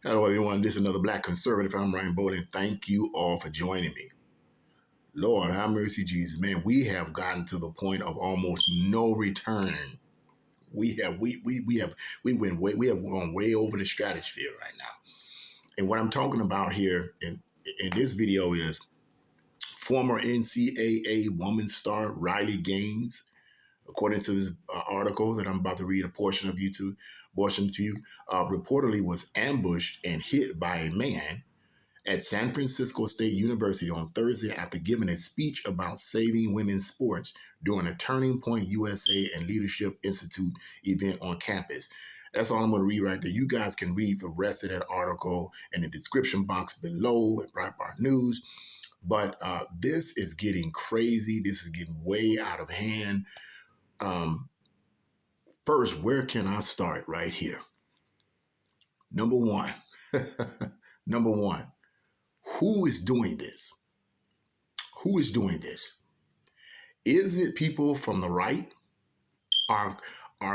Hello, everyone. This is another Black Conservative. I'm Ryan Bowling. Thank you all for joining me. Lord, have mercy, Jesus. Man, we have gotten to the point of almost no return. We have gone way over the stratosphere right now. And what I'm talking about here in this video is former NCAA woman star Riley Gaines. According to this article that I'm about to read a portion of you, reportedly was ambushed and hit by a man at San Francisco State University on Thursday after giving a speech about saving women's sports during a Turning Point USA and Leadership Institute event on campus. That's all I'm going to read right there. You guys can read the rest of that article in the description box below at Breitbart News. But this is getting crazy. This is getting way out of hand. First, where can I start? Right here. Number one. Number one. Who is doing this? Who is doing this? Is it people from the right? Are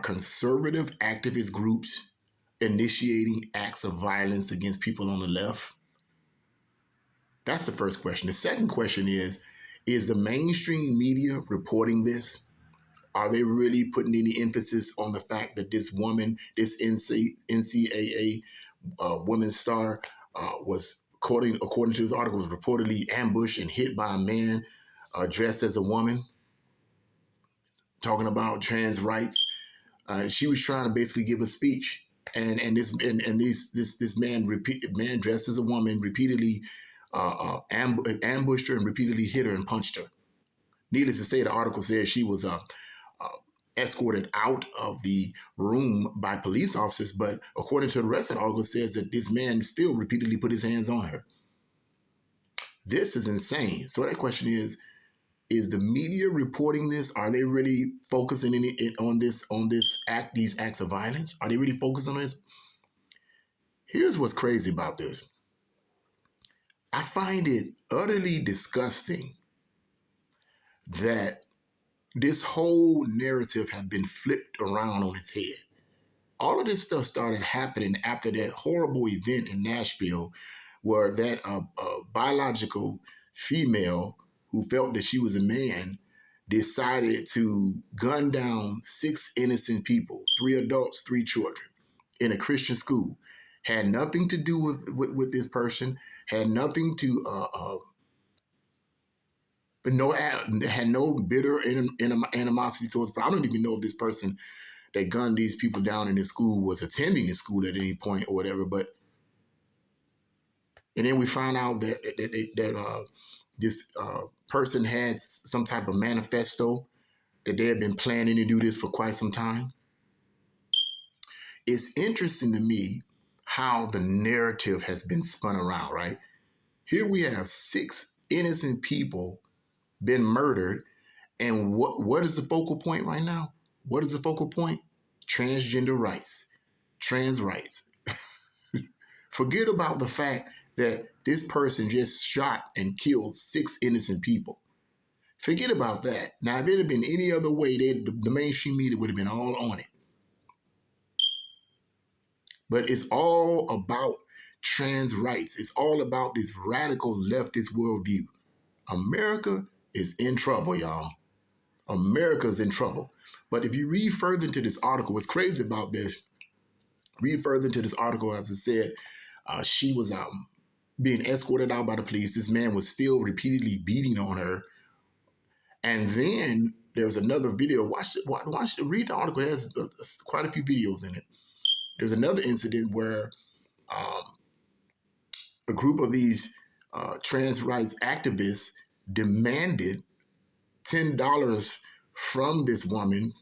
conservative activist groups initiating acts of violence against people on the left? That's the first question. The second question is the mainstream media reporting this? Are they really putting any emphasis on the fact that this woman, this NCAA women's star, was, according to this article, was reportedly ambushed and hit by a man dressed as a woman, talking about trans rights? She was trying to basically give a speech, and this man dressed as a woman repeatedly ambushed her and repeatedly hit her and punched her. Needless to say, the article says she was escorted out of the room by police officers, but according to the rest of the article, says that this man still repeatedly put his hands on her. This is insane. So that question is the media reporting this? Are they really focusing on these acts of violence? Are they really focused on this? Here's what's crazy about this. I find it utterly disgusting that this whole narrative has been flipped around on its head. All of this stuff started happening after that horrible event in Nashville where that biological female who felt that she was a man decided to gun down 6 innocent people, 3 adults, 3 children, in a Christian school. Had nothing to do with this person, had nothing to, had no bitter animosity towards, but I don't even know if this person that gunned these people down in this school was attending the school at any point or whatever. And then we find out that this person had some type of manifesto that they had been planning to do this for quite some time. It's interesting to me how the narrative has been spun around, right? Here we have 6 innocent people been murdered, and what is the focal point right now? What is the focal point? Transgender rights, trans rights. Forget about the fact that this person just shot and killed 6 innocent people. Forget about that. Now, if it had been any other way, the mainstream media would have been all on it. But it's all about trans rights. It's all about this radical leftist worldview. America is in trouble, y'all. America's in trouble. But if you read further into this article, what's crazy about this, read further into this article, as I said, she was being escorted out by the police. This man was still repeatedly beating on her. And then there's another video. Read the article. It has quite a few videos in it. There's another incident where a group of these trans rights activists demanded $10 from this woman,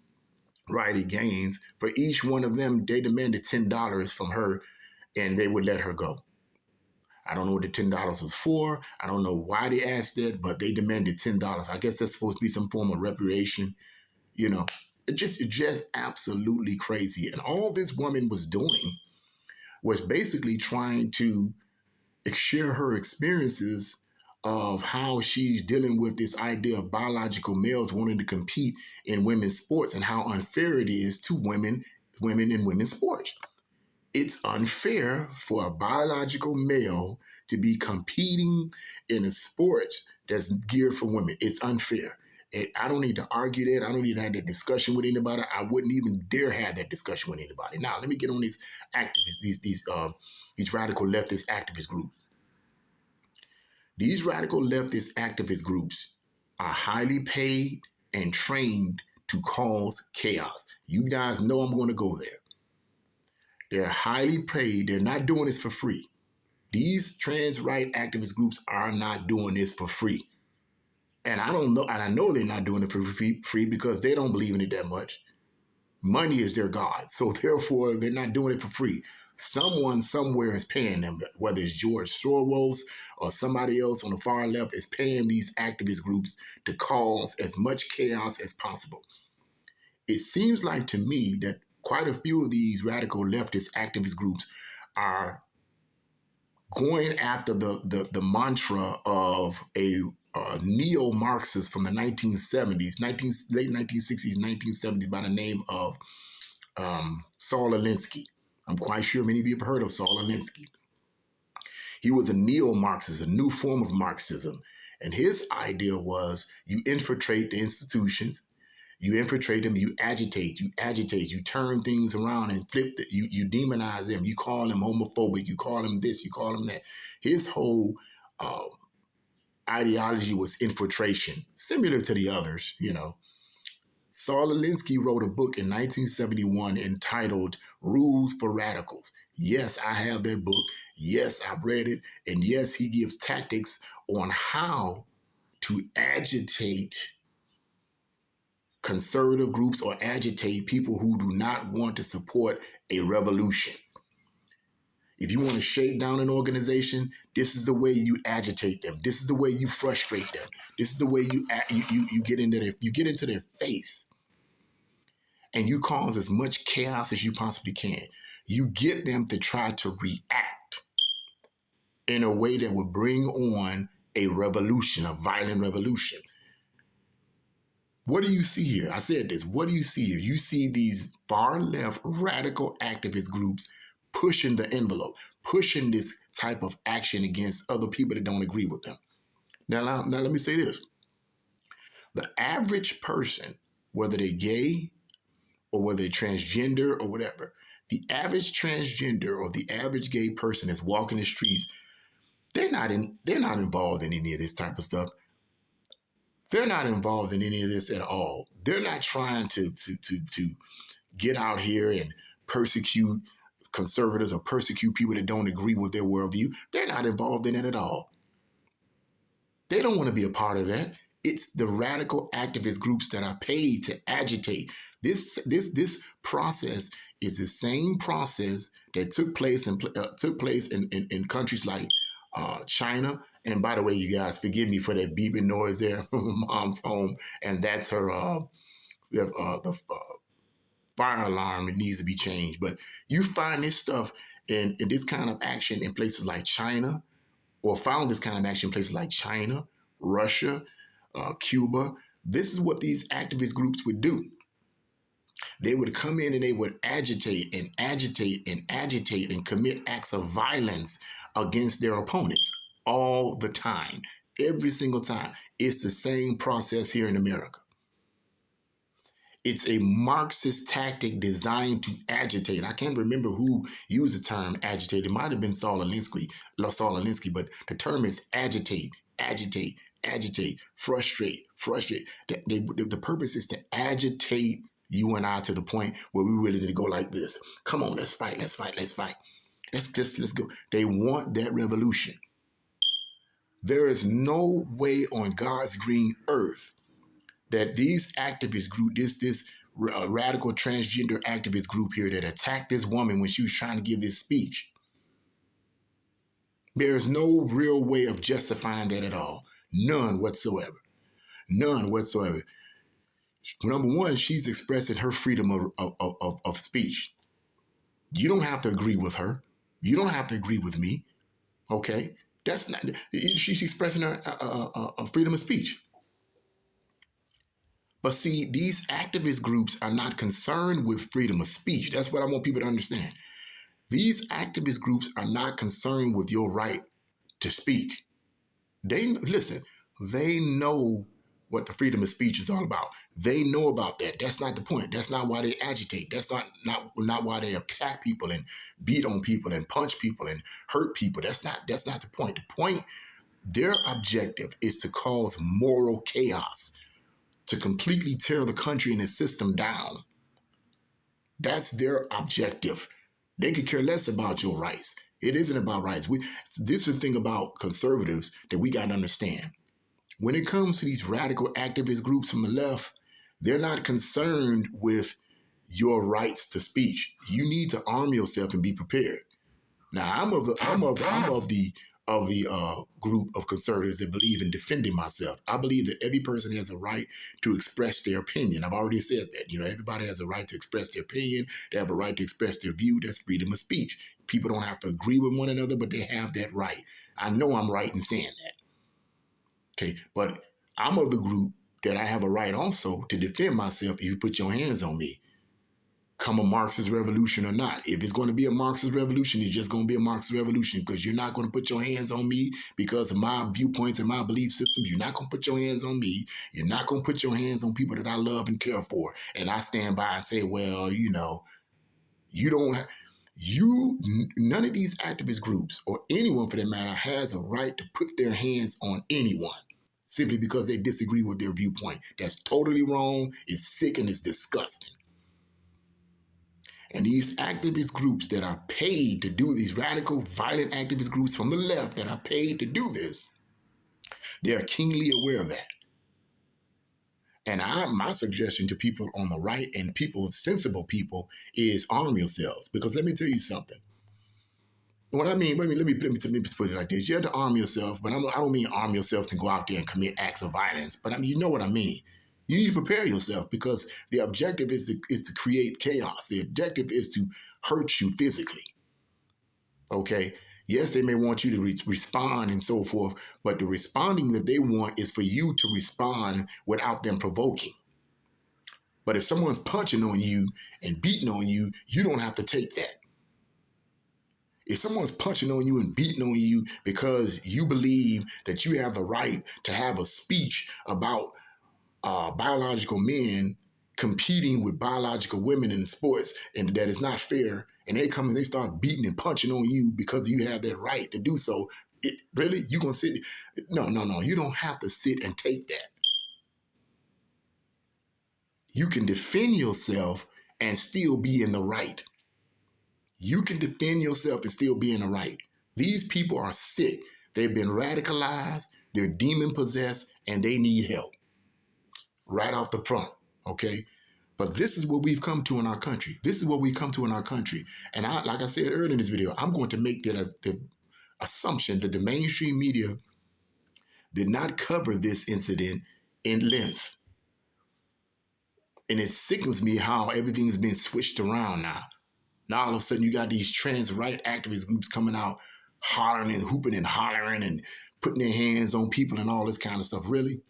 Riley Gaines. For each one of them, they demanded $10 from her, and they would let her go. I don't know what the $10 was for. I don't know why they asked that, but they demanded $10. I guess that's supposed to be some form of reparation. You know, it's just absolutely crazy. And all this woman was doing was basically trying to share her experiences of how she's dealing with this idea of biological males wanting to compete in women's sports and how unfair it is to women in women's sports. It's unfair for a biological male to be competing in a sport that's geared for women. It's unfair. And I don't need to argue that. I don't need to have that discussion with anybody. I wouldn't even dare have that discussion with anybody. Now, let me get on these activists, these radical leftist activist groups. These radical leftist activist groups are highly paid and trained to cause chaos. You guys know I'm going to go there. They're highly paid. They're not doing this for free. These trans right activist groups are not doing this for free. And I don't know, and I know they're not doing it for free because they don't believe in it that much. Money is their God. So therefore, they're not doing it for free. Someone somewhere is paying them, whether it's George Soros or somebody else on the far left is paying these activist groups to cause as much chaos as possible. It seems like to me that quite a few of these radical leftist activist groups are going after the mantra of a neo-Marxist from the 1970s, late 1960s, 1970s by the name of Saul Alinsky. I'm quite sure many of you have heard of Saul Alinsky. He was a neo-Marxist, a new form of Marxism. And his idea was you infiltrate the institutions, you infiltrate them, you agitate, you turn things around and flip it, you demonize them, you call them homophobic, you call them this, you call them that. His whole ideology was infiltration, similar to the others, you know. Saul Alinsky wrote a book in 1971 entitled Rules for Radicals. Yes, I have that book. Yes, I've read it. And yes, he gives tactics on how to agitate conservative groups or agitate people who do not want to support a revolution. If you want to shake down an organization, this is the way you agitate them. This is the way you frustrate them. This is the way you get into their face, and you cause as much chaos as you possibly can. You get them to try to react in a way that will bring on a revolution, a violent revolution. What do you see here? I said this. What do you see here? You see these far left radical activist groups pushing the envelope, pushing this type of action against other people that don't agree with them. Now let me say this. The average person, whether they're gay or whether they're transgender or whatever, the average transgender or the average gay person that's walking the streets, they're not involved in any of this type of stuff. They're not involved in any of this at all. They're not trying to get out here and persecute conservatives or persecute people that don't agree with their worldview. They're not involved in it at all. They don't want to be a part of that. It's the radical activist groups that are paid to agitate. This process is the same process that took place in countries like China. And by the way, you guys, forgive me for that beeping noise there. Mom's home, and that's her the fire alarm. It needs to be changed. But you find this stuff in this kind of action in places like China, or found this kind of action in places like China, Russia, Cuba. This is what these activist groups would do. They would come in and they would agitate and agitate and agitate and commit acts of violence against their opponents all the time, every single time. It's the same process here in America. It's a Marxist tactic designed to agitate. I can't remember who used the term agitate. It might have been Saul Alinsky, but the term is agitate, agitate, agitate, frustrate, frustrate. The purpose is to agitate you and I to the point where we really need to go like this. Come on, let's fight, let's fight, let's fight. Let's go. They want that revolution. There is no way on God's green earth that these activist group, this radical transgender activist group here that attacked this woman when she was trying to give this speech, there is no real way of justifying that at all. None whatsoever. None whatsoever. Number one, she's expressing her freedom of speech. You don't have to agree with her. You don't have to agree with me. Okay? That's not, she's expressing her freedom of speech. But see, these activist groups are not concerned with freedom of speech. That's what I want people to understand. These activist groups are not concerned with your right to speak. Listen, they know what the freedom of speech is all about. They know about that. That's not the point. That's not why they agitate. That's not why they attack people and beat on people and punch people and hurt people. That's not the point. The point, their objective is to cause moral chaos, to completely tear the country and the system down. That's their objective. They could care less about your rights. It isn't about rights. This is the thing about conservatives that we got to understand. When it comes to these radical activist groups from the left, they're not concerned with your rights to speech. You need to arm yourself and be prepared. Now, I'm of the group of conservatives that believe in defending myself. I believe that every person has a right to express their opinion. I've already said that. Everybody has a right to express their opinion. They have a right to express their view. That's freedom of speech. People don't have to agree with one another, but they have that right. I know I'm right in saying that. Okay, but I'm of the group that I have a right also to defend myself if you put your hands on me. Come a Marxist revolution or not. If it's going to be a Marxist revolution, it's just going to be a Marxist revolution, because you're not going to put your hands on me because of my viewpoints and my belief systems. You're not going to put your hands on me. You're not going to put your hands on people that I love and care for. And I stand by and say, well, you don't have, none of these activist groups or anyone for that matter has a right to put their hands on anyone simply because they disagree with their viewpoint. That's totally wrong. It's sick and it's disgusting. And these activist groups that are paid to do, these radical, violent activist groups from the left that are paid to do this, they're keenly aware of that. And my suggestion to people on the right and people, sensible people, is arm yourselves. Because let me tell you something. What I mean, let me put it like this. You have to arm yourself, but I don't mean arm yourself to go out there and commit acts of violence. But I mean, you know what I mean. You need to prepare yourself, because the objective is to create chaos. The objective is to hurt you physically. Okay? Yes, they may want you to respond and so forth, but the responding that they want is for you to respond without them provoking. But if someone's punching on you and beating on you, you don't have to take that. If someone's punching on you and beating on you because you believe that you have the right to have a speech about biological men competing with biological women in sports, and that is not fair, and they come and they start beating and punching on you because you have that right to do so, really? You gonna sit? No. You don't have to sit and take that. You can defend yourself and still be in the right. You can defend yourself and still be in the right. These people are sick. They've been radicalized. They're demon possessed, and they need help right off the front. Okay. But this is what we've come to in our country. This is what we've come to in our country. And like I said earlier in this video, I'm going to make the assumption that the mainstream media did not cover this incident in length. And it sickens me how everything's been switched around now. Now all of a sudden you got these trans right activist groups coming out hollering and hooping and hollering and putting their hands on people and all this kind of stuff. Really?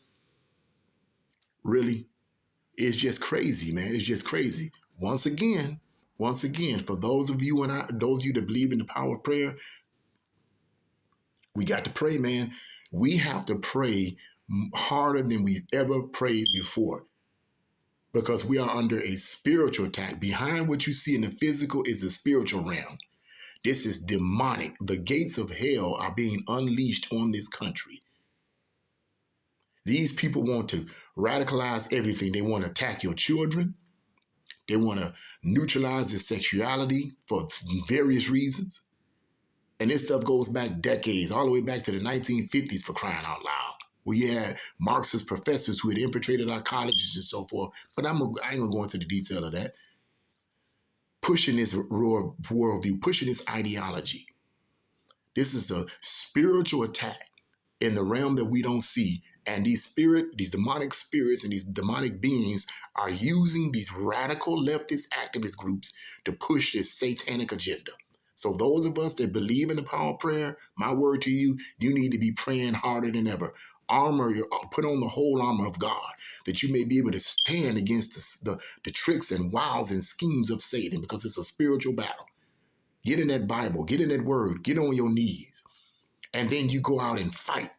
Really? It's just crazy, man. It's just crazy. Once again, for those of you those of you that believe in the power of prayer, we got to pray, man. We have to pray harder than we've ever prayed before, because we are under a spiritual attack. Behind what you see in the physical is the spiritual realm. This is demonic. The gates of hell are being unleashed on this country. These people want to radicalize everything. They want to attack your children. They want to neutralize their sexuality for various reasons. And this stuff goes back decades, all the way back to the 1950s, for crying out loud, where you had Marxist professors who had infiltrated our colleges and so forth. But I ain't going to go into the detail of that. Pushing this worldview, pushing this ideology. This is a spiritual attack in the realm that we don't see. And these demonic spirits and these demonic beings are using these radical leftist activist groups to push this satanic agenda. So those of us that believe in the power of prayer, my word to you, you need to be praying harder than ever. Put on the whole armor of God, that you may be able to stand against the tricks and wiles and schemes of Satan, because it's a spiritual battle. Get in that Bible, get in that word, get on your knees, and then you go out and fight.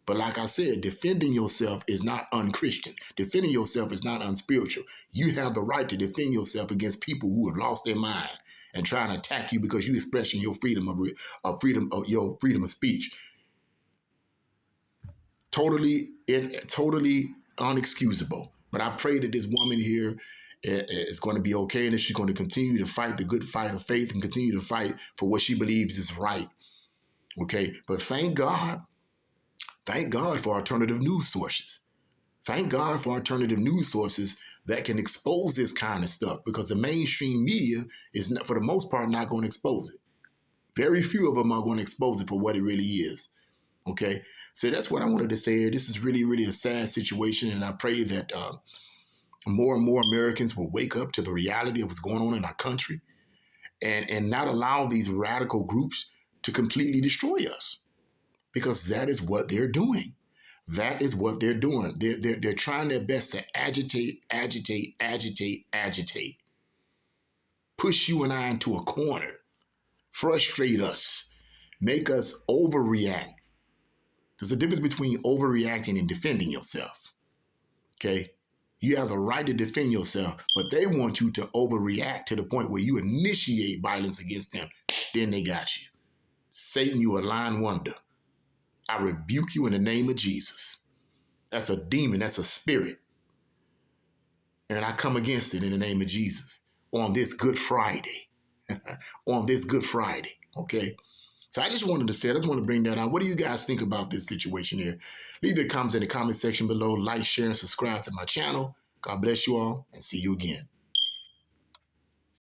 But like I said, defending yourself is not unchristian. Defending yourself is not unspiritual. You have the right to defend yourself against people who have lost their mind and trying to attack you because you're expressing your freedom of speech. Totally unexcusable. But I pray that this woman here is going to be okay, and that she's going to continue to fight the good fight of faith and continue to fight for what she believes is right. Okay, but thank God for alternative news sources. Thank God for alternative news sources that can expose this kind of stuff, because the mainstream media is, not, for the most part, not going to expose it. Very few of them are going to expose it for what it really is. Okay, so that's what I wanted to say. This is really, really a sad situation, and I pray that more and more Americans will wake up to the reality of what's going on in our country, and not allow these radical groups to completely destroy us, because that is what they're doing. That is what they're doing. They're trying their best to agitate, push you and I into a corner, frustrate us, make us overreact. There's a difference between overreacting and defending yourself. Okay? You have the right to defend yourself, but they want you to overreact to the point where you initiate violence against them. Then they got you. Satan, you a lying wonder. I rebuke you in the name of Jesus. That's a demon. That's a spirit. And I come against it in the name of Jesus on this Good Friday. On this Good Friday. Okay? So I just wanted to bring that out. What do you guys think about this situation here? Leave your comments in the comment section below. Like, share, and subscribe to my channel. God bless you all, and see you again.